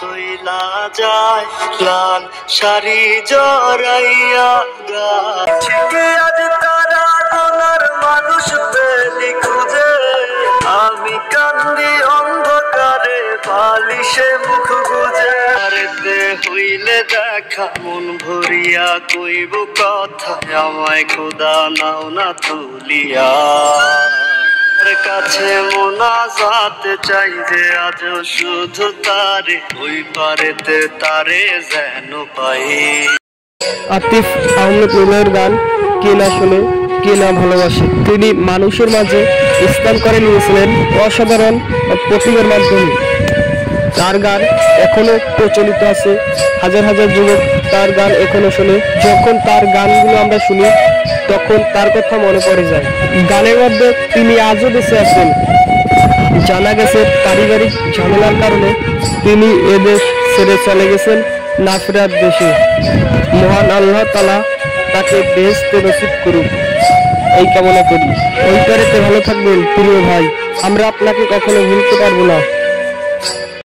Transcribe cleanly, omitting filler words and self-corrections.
চইলা যায় লাল শাড়ি জড়াইয়া গায়ে আজ তারা আমার মানুষ পেলি খুঁজে আমি কান্দি অন্ধকারে বালিশে মুখ গুজে আরেতে হইলে দেখা মন ভরিয়া কইব কথা আমায় খোদা নাও না তুলিয়া কাছে মোনাজাত চাই যে আজ শুধু তারে ওই পারেতে তারে যেন পাই। আতিফ আহমেদ নুরের গান কে না শুনে কে না ভালোবাসে। তিনি মানুষের মাঝে স্থান করে নিয়েছিলেন অসাধারণ প্রতিভার মাধ্যমে। তার গান এখনো প্রচলিত আছে, হাজার হাজার যুবক তার গান এখনো শুনে। যখন তার গানগুলো আমরা শুনি তখন তার কথা মনে পড়ে যায়। গানের মধ্যে তিনি আজও বেঁচে আছেন। জানা গেছে পারিবারিক ঝামেলার কারণে তিনি এদেশ ছেড়ে চলে গেছেন না ফেরার দেশে। মহান আল্লাহ তাআলা তাকে বেহেশতে নসিব করুক এই কামনা করি। ওই পারেতে ভালো থাকবেন প্রিয় ভাই, আমরা আপনাকে কখনো ভুলতে পারবো না।